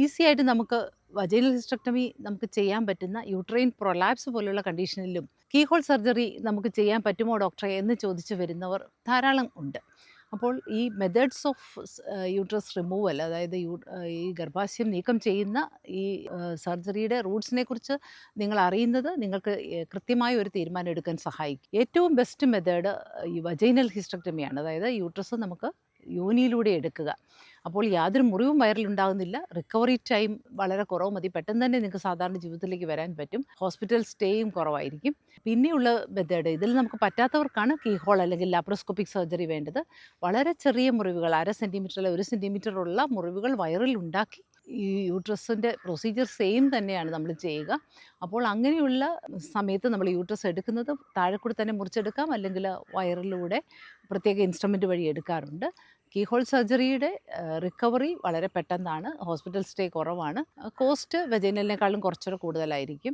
Easy ആയിട്ട് നമുക്ക് vaginal hysterectomy നമുക്ക് ചെയ്യാൻ പറ്റുന്ന യൂട്രൈൻ പ്രൊലാപ്സ് പോലുള്ള കണ്ടീഷനിലും കീഹോൾ സർജറി നമുക്ക് ചെയ്യാൻ പറ്റുമോ ഡോക്ടറെ എന്ന് ചോദിച്ചു വരുന്നവർ ധാരാളം ഉണ്ട്. അപ്പോൾ ഈ മെത്തേഡ്സ് ഓഫ് യൂട്രസ് റിമൂവൽ, അതായത് ഈ ഗർഭാശയം നീക്കം ചെയ്യുന്ന ഈ സർജറിയുടെ റൂട്ട്സിനെ കുറിച്ച് നിങ്ങൾ അറിയുന്നത് നിങ്ങൾക്ക് കൃത്യമായ ഒരു തീരുമാനം എടുക്കാൻ സഹായിക്കും. ഏറ്റവും ബെസ്റ്റ് മെത്തേഡ് ഈ വജൈനൽ ഹിസ്റ്റക്ടമിയാണ്. അതായത് യൂട്രസ് നമുക്ക് യോനിയിലൂടെ എടുക്കുക. അപ്പോൾ യാതൊരു മുറിവും വയറിലുണ്ടാകുന്നില്ല. റിക്കവറി ടൈം വളരെ കുറവ് മതി. പെട്ടെന്ന് തന്നെ നിങ്ങൾക്ക് സാധാരണ ജീവിതത്തിലേക്ക് വരാൻ പറ്റും. ഹോസ്പിറ്റൽ സ്റ്റേയും കുറവായിരിക്കും. പിന്നെയുള്ള മെത്തേഡ്, ഇതിൽ നമുക്ക് പറ്റാത്തവർക്കാണ് കീഹോൾ അല്ലെങ്കിൽ ലാപ്രോസ്കോപ്പിക് സർജറി വേണ്ടത്. വളരെ ചെറിയ മുറിവുകൾ, 1/2 സെൻറ്റിമീറ്റർ അല്ല 1 സെൻറ്റിമീറ്റർ ഉള്ള മുറിവുകൾ വയറിൽ ഉണ്ടാക്കി ഈ യൂട്രസിൻ്റെ പ്രൊസീജിയർ സെയിം തന്നെയാണ് നമ്മൾ ചെയ്യുക. അപ്പോൾ അങ്ങനെയുള്ള സമയത്ത് നമ്മൾ യൂട്രസ് എടുക്കുന്നത് താഴെക്കൂടെ തന്നെ മുറിച്ചെടുക്കാം, അല്ലെങ്കിൽ വയറിലൂടെ പ്രത്യേക ഇൻസ്ട്രുമെൻ്റ് വഴി എടുക്കാറുണ്ട്. കീഹോൾ സർജറിയുടെ റിക്കവറി വളരെ പെട്ടെന്നാണ്, ഹോസ്പിറ്റൽ സ്റ്റേ കുറവാണ്, കോസ്റ്റ് വെജൈനലിനേക്കാളും കുറച്ചുകൂടെ കൂടുതലായിരിക്കും.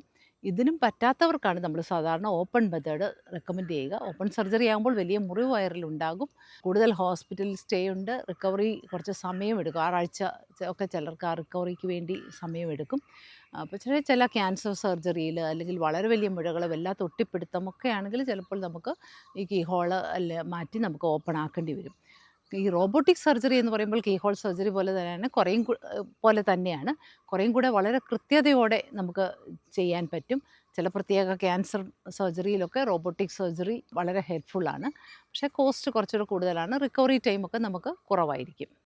ഇതിനും പറ്റാത്തവർക്കാണ് നമ്മൾ സാധാരണ ഓപ്പൺ മെത്തേഡ് റെക്കമെൻഡ് ചെയ്യുക. ഓപ്പൺ സർജറി ആകുമ്പോൾ വലിയ മുറിവ് വയറിലുണ്ടാകും, കൂടുതൽ ഹോസ്പിറ്റൽ സ്റ്റേ ഉണ്ട്, റിക്കവറി കുറച്ച് സമയമെടുക്കും. 6 ആഴ്ച ഒക്കെ ചിലർക്ക് ആ റിക്കവറിക്ക് വേണ്ടി സമയമെടുക്കും. അപ്പോൾ ചില ക്യാൻസർ സർജറിയിൽ അല്ലെങ്കിൽ വളരെ വലിയ മുഴകൾ, വല്ലാത്ത ഒട്ടിപ്പിടുത്തമൊക്കെ ആണെങ്കിൽ ചിലപ്പോൾ നമുക്ക് ഈ കീഹോള് മാറ്റി നമുക്ക് ഓപ്പൺ ആക്കേണ്ടി വരും. ഈ റോബോട്ടിക് സർജറി എന്ന് പറയുമ്പോൾ കീഹോൾ സർജറി പോലെ തന്നെയാണ്, കുറേയും കൂടെ വളരെ കൃത്യതയോടെ നമുക്ക് ചെയ്യാൻ പറ്റും. ചില പ്രത്യേക ക്യാൻസർ സർജറിയിലൊക്കെ റോബോട്ടിക് സർജറി വളരെ ഹെൽപ്ഫുള്ളാണ്. പക്ഷേ കോസ്റ്റ് കുറച്ചുകൂടെ കൂടുതലാണ്, റിക്കവറി ടൈമൊക്കെ നമുക്ക് കുറവായിരിക്കും.